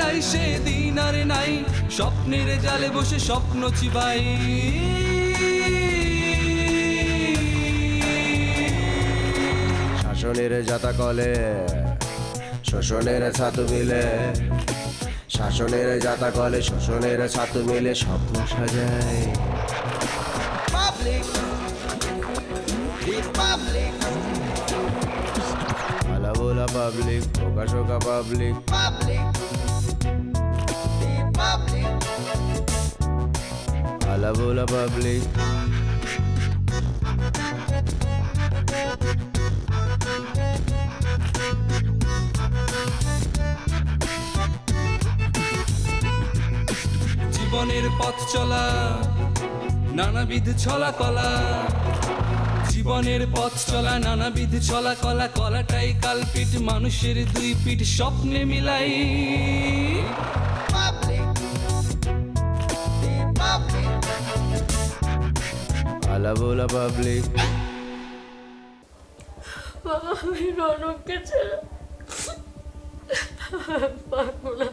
মিলাই সেদিন আর নাই, স্বপ্নের জালে বসে স্বপ্ন চিবাই। শাসনের জাতা কলে শোষণের ছাতু মিলে, শাসনের জাতা কলে শোষণের ছাতু মিলে স্বপ্ন সাজায়। আলাবোলা পাবলিক, প্রকাশকা পাবলিক, আলাবোলা পাবলিক। জীবনের পথ চলা নানাবিধ ছলা কলা, জীবনের পথ চলা নানাবিধ ছলা কলা, কলাটাই কালপিট মানুষের দুই পিঠ স্বপ্নে মিলাই। আলাবোলা পাবলিক। আমি রনককে ছেড়ে পারবো না।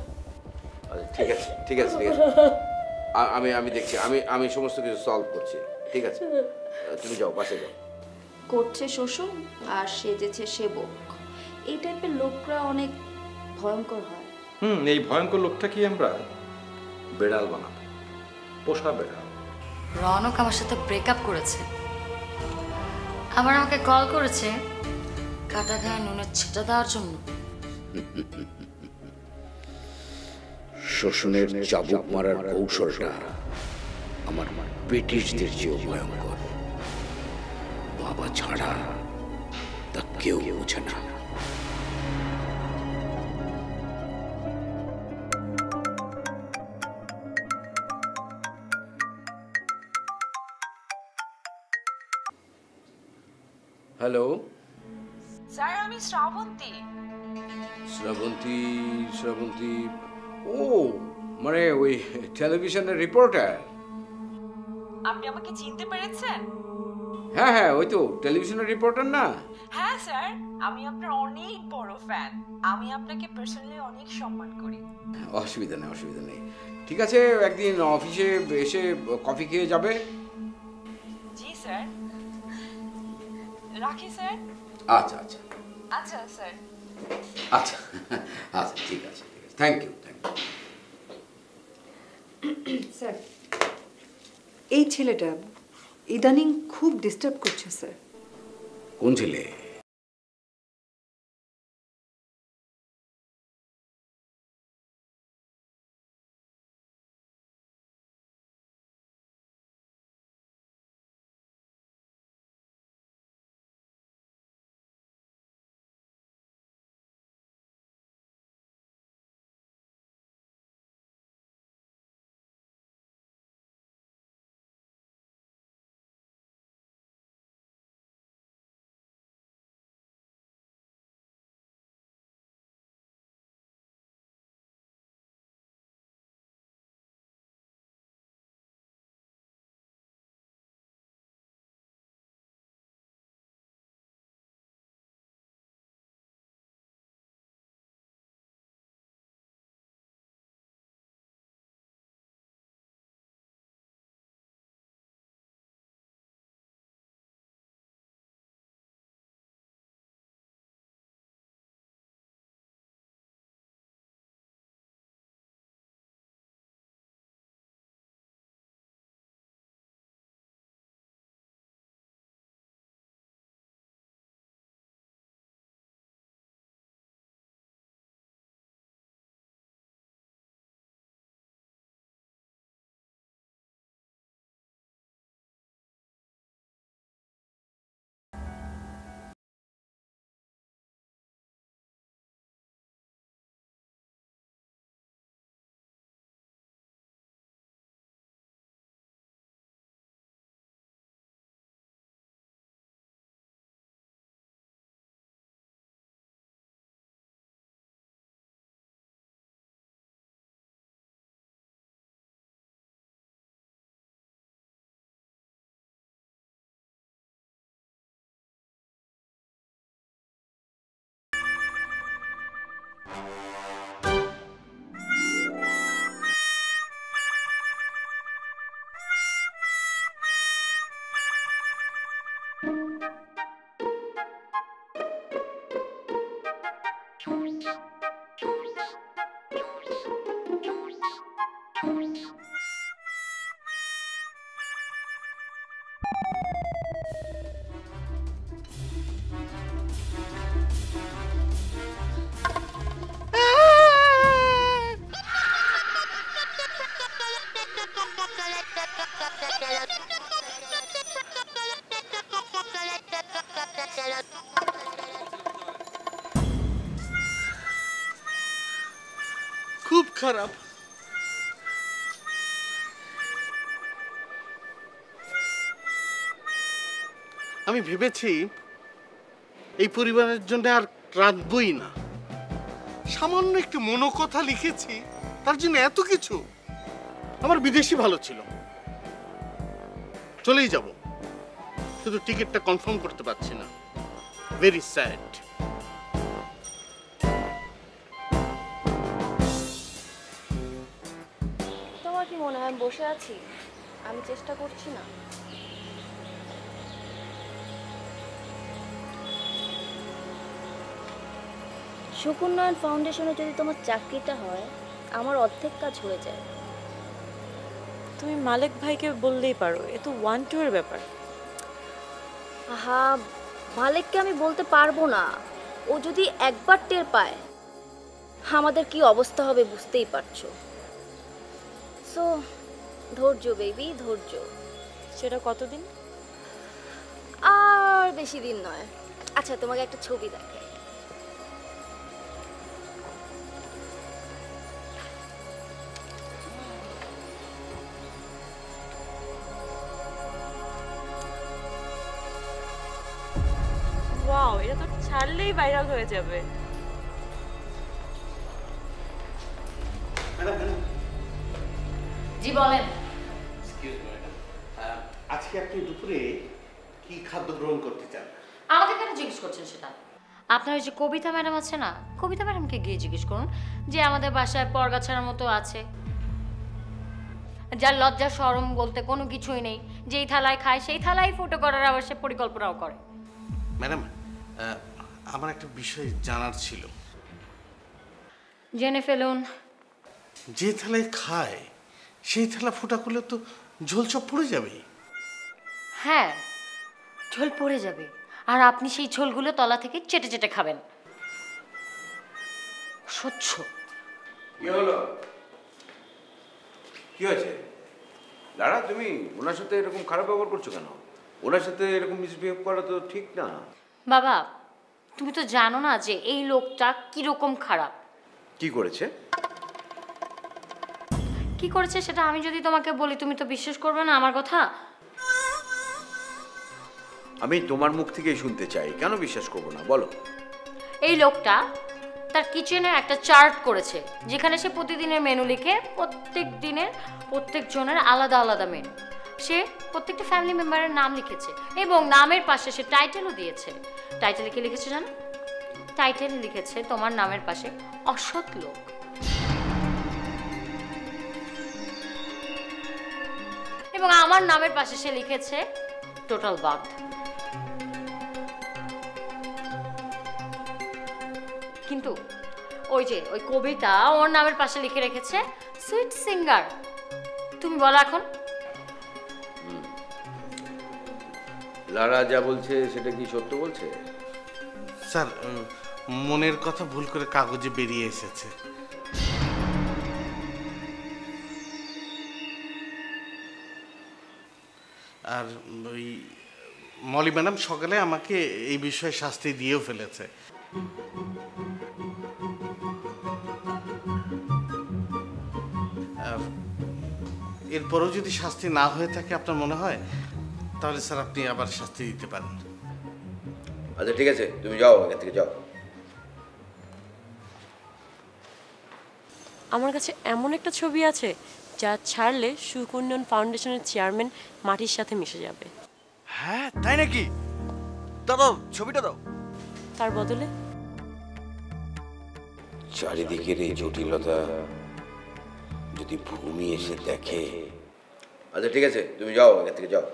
ঠিক আছে ঠিক আছে ঠিক আছে, আমি দেখছি, আমি সমস্ত কিছু সলভ করছি। ঠিক আছে, তুমি যাও, বাসে যাও। করছে শোষণ আর সেজেছে সেবক, এই টাইপের লোকরা অনেক ভয়ঙ্কর হয়। এই ভয়ঙ্কর লোকটা কি আমরা বেড়াল বানাবো, পোষা বেড়াল। রনক আমার সাথে ব্রেকআপ করেছে, আবার আমাকে কল করেছে কাটা গায়ে নুনের ছিটা দেওয়ার জন্য। শোষণের চাবুক মারার কৌশলটা আমার ব্রিটিশদের চেয়েও ভয়ঙ্কর। বাবা ছাড়া তা কেউ বোঝে না। হ্যালো স্যার, আমি শ্রাবন্তী। শ্রাবন্তী? শ্রাবন্তী ও মানে ওই টেলিভিশনের রিপোর্টার? আপনি আমাকে চিনতে পেরেছেন? হ্যাঁ হ্যাঁ, ওই তো টেলিভিশনের রিপোর্টার না? হ্যাঁ স্যার, আমি আপনার অনেক বড় ফ্যান। আমি আপনাকে পার্সোনালি অনেক সম্মান করি। অসুবিধা নেই, অসুবিধা নেই। ঠিক আছে, একদিন অফিসে এসে কফি খেয়ে যাবে। জি স্যার, রাখি স্যার। আচ্ছা আচ্ছা আচ্ছা স্যার। আচ্ছা আচ্ছা, ঠিক আছে ঠিক আছে, thank you thank you. Sir, এই ছেলেটা ইদানিং খুব ডিস্টার্ব করছে স্যার। কোন ছেলে? খারাপ। আমি ভেবেছি এই পরিবারের জন্য আর রাঁধবই না। সামান্য একটু মনোকথা লিখেছি, তার জন্য এত কিছু। আমার বিদেশি ভালো ছিল, চলেই যাব, শুধু টিকিটটা কনফার্ম করতে পারছি না। Very sad. তোমার কি মনে হয় আমি বসে আছি? আমি চেষ্টা করছি না? সুকুন্নয়ন ফাউন্ডেশনে যদি তোমার চাকরিটা হয়, আমার অর্ধেক কাজ হয়ে যায়। তুমি মালিক ভাইকে বললেই পারো, এ তো 1-2 এর ব্যাপার। আহা, মালিককে আমি বলতে পারবো না। ও যদি একবার টের পায় আমাদের কি অবস্থা হবে বুঝতেই পারছো। সো ধৈর্য বেবি, ধৈর্য। সেটা কতদিন? আর বেশি দিন নয়। আচ্ছা, তোমাকে একটা ছবি দেখাই। ওয়াও, এটা তো ছাড়লেই ভাইরাল হয়ে যাবে। জি বলেন। আজকে আপনি দুপুরে কি খাদ্য গ্রহণ করতে চান? আমাকে কেন জিজ্ঞেস করছেন সেটা? আপনার ওই যে কবিতা ম্যাডাম আছে না, কবিতা ম্যাডামকে গিয়ে জিজ্ঞেস করুন যে আমাদের বাসায় পরগাছার মতো আছে, যার লজ্জা শরম বলতে কোনো কিছুই নেই, যেই থালায় খায় সেই থালায় ফুটো করার আবার সে পরিকল্পনাও করে। ম্যাডাম, আমার একটা বিষয় জানার ছিল। জেনে ফেলুন। যে থালায় খায় সেই থালা ফুটা করলে তো ঝোল সব পড়ে যাবে। হ্যাঁ, ঝোল পড়ে যাবে, আর আপনি সেই ঝোলগুলো তলা থেকে চেটে চেটে খাবেন। স্বচ্ছ। কি হলো? কি হয়েছে লারা? তুমি ওনার সাথে এরকম খারাপ ব্যবহার করছো কেন? ওনার সাথে এরকম মিসবিহেভ করা তো ঠিক না। বাবা, তুমি তো জানো না যে এই লোকটা কিরকম খারাপ। কি করেছে? কি করেছে সেটা আমি যদি তোমাকে বলি তুমি তো বিশ্বাস করবে না আমার কথা। আমি তোমার মুখ থেকেই শুনতে চাই, কেন বিশ্বাস করবো না বলো। এই লোকটা তার কিচেনে একটা চার্ট করেছে যেখানে সে প্রতিদিনের মেনু লিখে প্রত্যেক দিনের প্রত্যেক জনের আলাদা আলাদা মেনু। সে প্রত্যেকটা ফ্যামিলি মেম্বারের নাম লিখেছে এবং নামের পাশে সে টাইটেলও দিয়েছে। টাইটেলে কি লিখেছে জানো? টাইটেলে লিখেছে তোমার নামের পাশে অসৎ লোক। এবং আমার নামের পাশে সে লিখেছে টোটাল বাদ। কিন্তু ওই যে ওই কবিতা ওর নামের পাশে লিখে রেখেছে সুইট সিঙ্গার। তুমি বলো এখন। লারা যা বলছে সেটা কি সত্য বলছে? স্যার, মনের কথা ভুল করে কাগজে বেরিয়ে এসেছে। আর ওই মলি ম্যাডাম সকালে আমাকে এই বিষয়ে শাস্তি দিয়েও ফেলেছে। এরপরও যদি শাস্তি না হয়ে থাকে আপনার মনে হয়, তাহলে স্যার আপনি আবার শাস্তি দিতে পারেন। আচ্ছা ঠিক আছে, তুমি যাও, এখান থেকে যাও। আমার কাছে এমন একটা ছবি আছে যা ছাড়লে সুকুন্নয়ন ফাউন্ডেশনের চেয়ারম্যান মাটির সাথে মিশে যাবে। হ্যাঁ তাই নাকি? দাও ছবিটা দাও। তার বদলে চারিদিকের এই জটিলতা যদি ভূমি এসে দেখে। আচ্ছা ঠিক আছে, তুমি যাও, এখান থেকে যাও।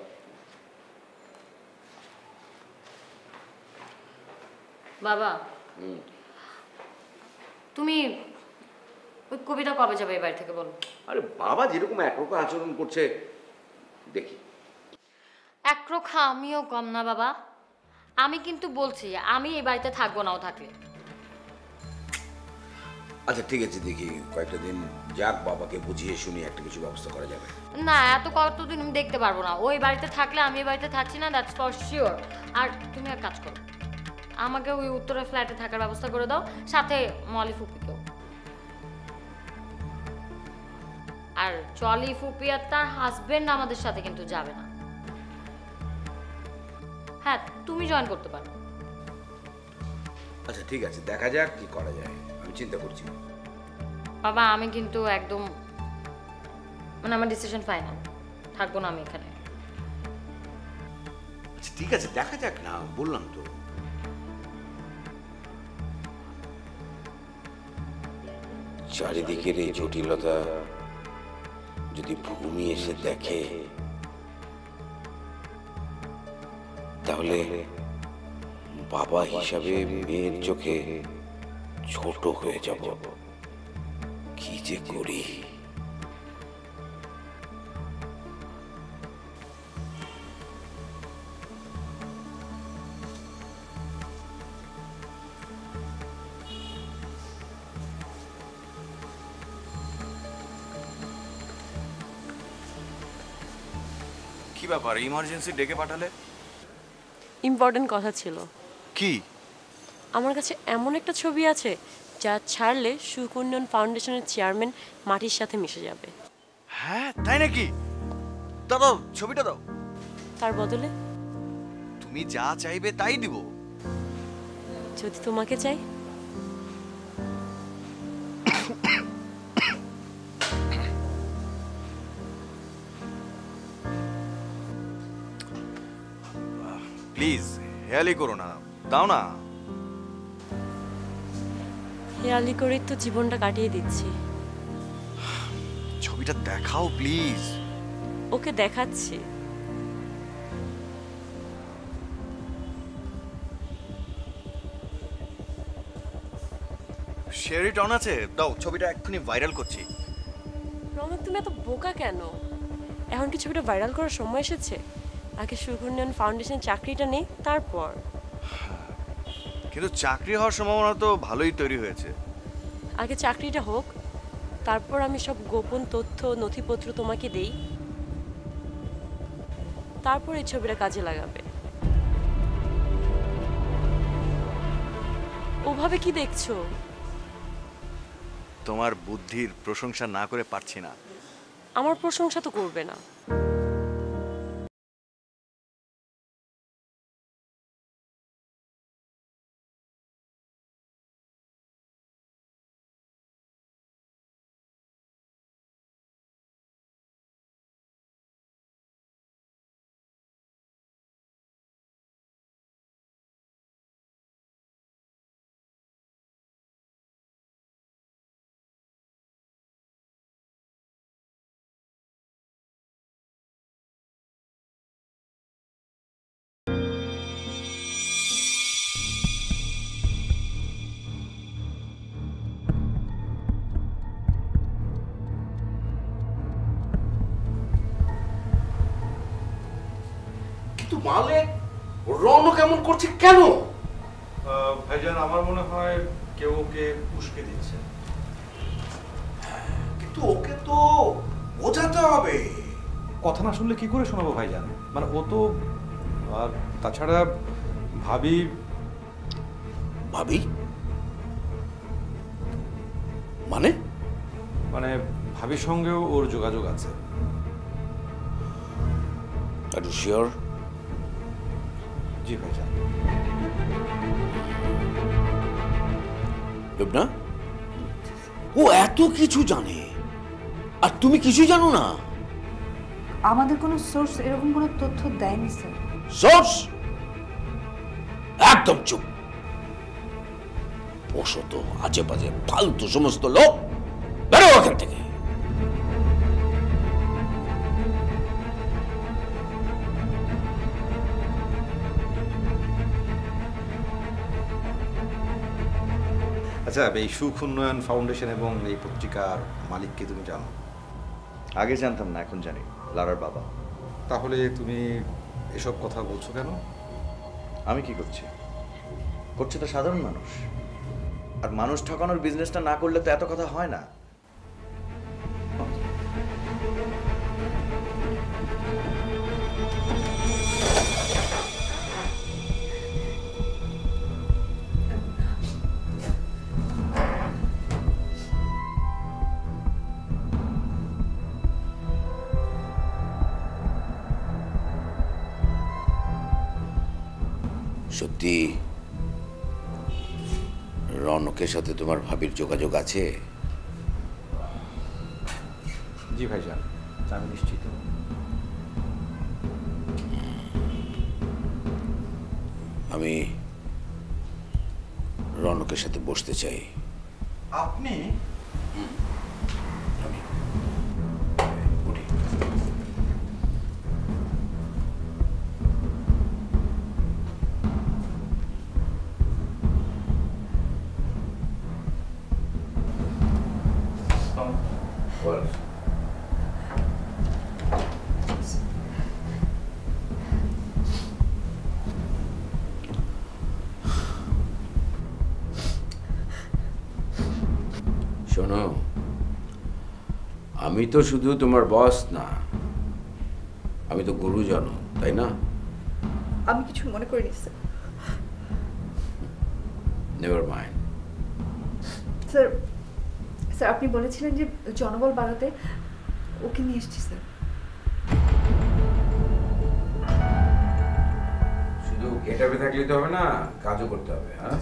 বাবা, তুমি ওই কবিতা কবে যাবে এই বাড়ি থেকে বলো? আরে বাবা যেরকম একরকম আচরণ করছে দেখি। একরোখা আমিও কম না বাবা। আমি কিন্তু বলছি আমি এই বাড়িতে থাকবো নাও থাকলে। আচ্ছা ঠিক আছে, দেখি কয়েকটা দিন যাক, বাবাকে বুঝিয়ে শুনিয়ে একটা কিছু ব্যবস্থা করা যাবে। না, এত কতদিন আমি দেখতে পারবো না। ওই বাড়িতে থাকলে আমি এই বাড়িতে থাকছি না, দ্যাটস ফর শিওর। আর তুমি এক কাজ করো, আমাকে ওই উত্তরের ফ্ল্যাটে থাকার ব্যবস্থা করে দাও, সাথে মলি ফুপিকেও। আর চলি ফুপি আর তার হাজবেন্ড আমাদের সাথে কিন্তু যাবে না। হ্যাঁ, তুমি জয়েন করতে পারো। আচ্ছা ঠিক আছে, দেখা যাক কি করা যায়, আমি চিন্তা করছি। বাবা আমি কিন্তু একদম মানে আমার ডিসিশন ফাইনাল, থাকবো না আমি এখানে। আচ্ছা ঠিক আছে, দেখা যাক না, বললাম তো। চারিদিকের এই জটিলতা যদি ভূমি এসে দেখে তাহলে বাবা হিসাবে মেয়ের চোখে ছোট হয়ে যাব। কি যে করি। কি ব্যাপার, ইমার্জেন্সি ডেকে পাঠালে? ইম্পর্টেন্ট কথা ছিল। কি? আমার কাছে এমন একটা ছবি আছে যা ছাড়লে সুখ উন্নয়ন ফাউন্ডেশনের চেয়ারম্যান মাটির সাথে মিশে যাবে। হ্যাঁ তাই নাকি? দাও ছবিটা দাও। তার বদলে তুমি যা চাইবে তাই দিব। যদি তোমাকে চাই? প্লিজ হেয়ালি করো না, দাও না। হেয়ালি করে তো জীবনটা কাটিয়ে দিচ্ছি। ছবিটা দেখাও প্লিজ। ওকে দেখাচ্ছি। শেয়ার ইট অন আছে, দাও ছবিটা এক্ষুনি ভাইরাল করছি। রমক তুমি এত বোকা কেন? এখন কি ছবিটা ভাইরাল করার সময় এসেছে? আগে সুখ উন্নয়ন ফাউন্ডেশন চাকরিটা নেই, তারপর। কিন্তু চাকরি হওয়ার সম্ভাবনা তো ভালোই তৈরি হয়েছে। আগে চাকরিটা হোক, তারপর আমি সব গোপন তথ্য নথিপত্র তোমাকে দেই, তারপর এই ছবিটা কাজে লাগাবে। ওভাবে কি দেখছো? তোমার বুদ্ধির প্রশংসা না করে পারছি না। আমার প্রশংসা তো করবে না। মালিক রৌনক কেমন করছে কেন? ভাইজান আমার মনে হয় কেউ ওকে উস্কে দিচ্ছে। কিন্তু ওকে তো বোঝাতে হবে। কথা না শুনলে কি করে শোনাবো ভাইজান? মানে ও তো, আর তাছাড়া ভাবি ভাবি মানে মানে ভাবির সঙ্গেও ওর যোগাযোগ আছে। Are you sure? জি ভাইজান। লুবনা, ও এত কিছু জানে আর তুমি কিছু জানো না? আমাদের কোনো সোর্স এরকম কোনো তথ্য দেয়নি স্যার। সোর্স? একদম চুপ। বসো তো, আজে বাজে ফালতু সমস্ত লোক, বেরো ওখান থেকে। আচ্ছা, এই সুখ উন্নয়ন ফাউন্ডেশন এবং এই পত্রিকার মালিককে তুমি জানো? আগে জানতাম না, এখন জানি, লারার বাবা। তাহলে তুমি এসব কথা বলছো কেন? আমি কি করছি? করছে তো সাধারণ মানুষ। আর মানুষ ঠকানোর বিজনেসটা না করলে তো এত কথা হয় না। সত্যি রনকের সাথে তোমার ভাবির যোগাযোগ আছে? জি ভাইজান, আমি নিশ্চিত। আমি রনকের সাথে বসতে চাই। আপনি? শোনো, আমি তো শুধু তোমার বস না, আমি তো গুরুজন, তাই না? আমি কিছু মনে করিনি sir. Never mind. Sir, sir আপনি বলেছিলেন যে জনবল বাড়াতে, ওকে নিয়ে এসেছি স্যার। শুধু গেটআপে থাকলে তো হবে না, কাজও করতে হবে। হ্যাঁ,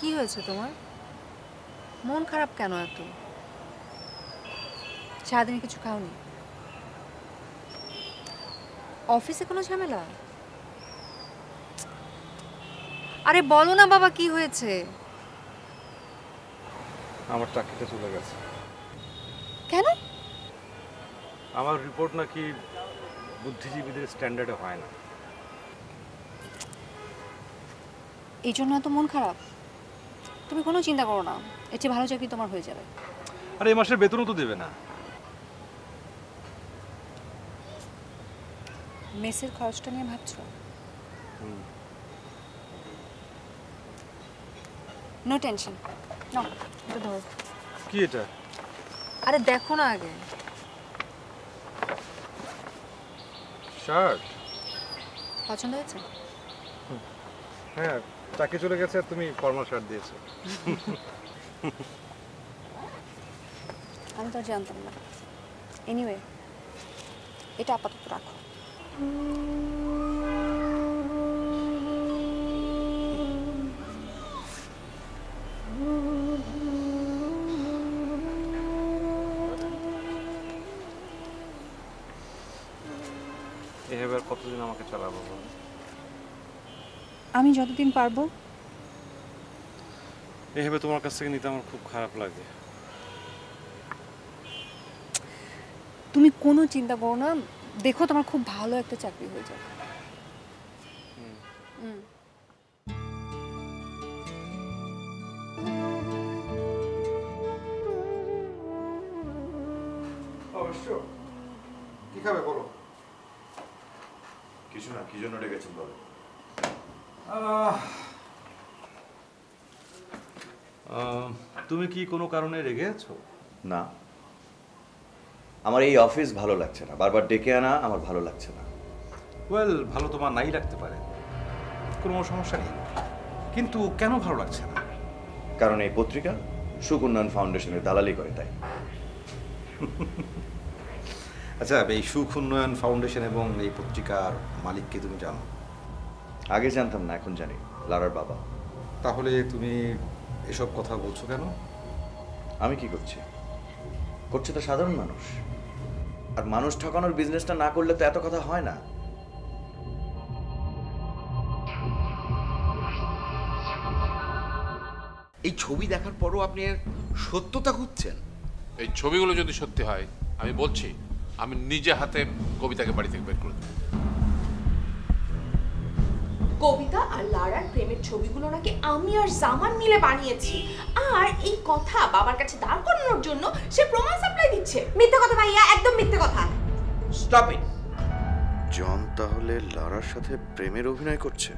কি হয়েছে তোমার? মন খারাপ কেন এত? সারাদিনে কিছু খাওনি? অফিসে কোনো ঝামেলা? আরে বলো না বাবা, কি হয়েছে? আমার চাকরিটা চলে গেছে। কেন? আমার রিপোর্ট নাকি বুদ্ধিজীবীদের স্ট্যান্ডার্ডে হয় না। এই জন্য এত মন খারাপ? তুমি কোনো চিন্তা করো না, এর চেয়ে ভালো চাকরি তোমার হয়ে যাবে। আরে এই মাসের বেতনও তো দেবে না। মেসের খরচটা নিয়ে ভাবছো? নো টেনশন, নাও এটা ধরো। কি এটা? আরে দেখো না আগে। শার্ট পছন্দ হয়েছে? হ্যাঁ, চাকরি চলে গেছে আর তুমি ফর্মাল শার্ট দিয়েছো। আমি তো জানতাম না। এনিওয়ে, এটা আপাতত রাখো। এবার কতদিন আমাকে চালাবো? আমি যতদিন পারবো। এভাবে তোমার কাছ থেকে নিতে আমার খুব খারাপ লাগে। তুমি কোনো চিন্তা করো না, দেখো তোমার খুব ভালো একটা চাকরি হয়ে যাবে। অবশ্য কি খাবে বলো? কিছু না, কি জন্য ডেকেছেন বলো? তুমি কি কোনো কারণে রেগে আছো? না, আমার এই অফিস ভালো লাগছে না, বারবার ডেকে আনা আমার ভালো লাগছে না। ওয়েল, ভালো তোমার নাই লাগতে পারে, কোনো সমস্যা নেই, কিন্তু কেন ভালো লাগছে না? কারণ এই পত্রিকা সুখ উন্নয়ন ফাউন্ডেশনের দালালি করে, তাই। আচ্ছা, এই সুখ উন্নয়ন ফাউন্ডেশন এবং এই পত্রিকার মালিককে তুমি জানো? আগে জানতাম না, এখন জানি, লারার বাবা। তাহলে তুমি এসব কথা বলছো কেন? আমি কি করছি? করছে তো সাধারণ মানুষ, আর মানুষ ঠকানোর বিজনেসটা না করলে তো এত কথা হয় না। এই ছবি দেখার পরও আপনি সত্যতা খুঁজছেন? এই ছবিগুলো যদি সত্যি হয়, আমি বলছি আমি নিজে হাতে কবিতাকে বাড়ি থেকে বের করে দেব। কবিতা আর লারার প্রেমের ছবিগুলো নাকি আমি আর জামান মিলে বানিয়েছি, আর এই কথা বাবার কাছে দাঁড় করানোর জন্য সে প্রমাণ সাপ্লাই দিচ্ছে। মিথ্যে কথা ভাইয়া, একদম মিথ্যে কথা। Stop it. জন তাহলে লারার সাথে প্রেমের অভিনয় করছে,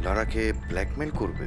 লারাকে ব্ল্যাকমেল করবে।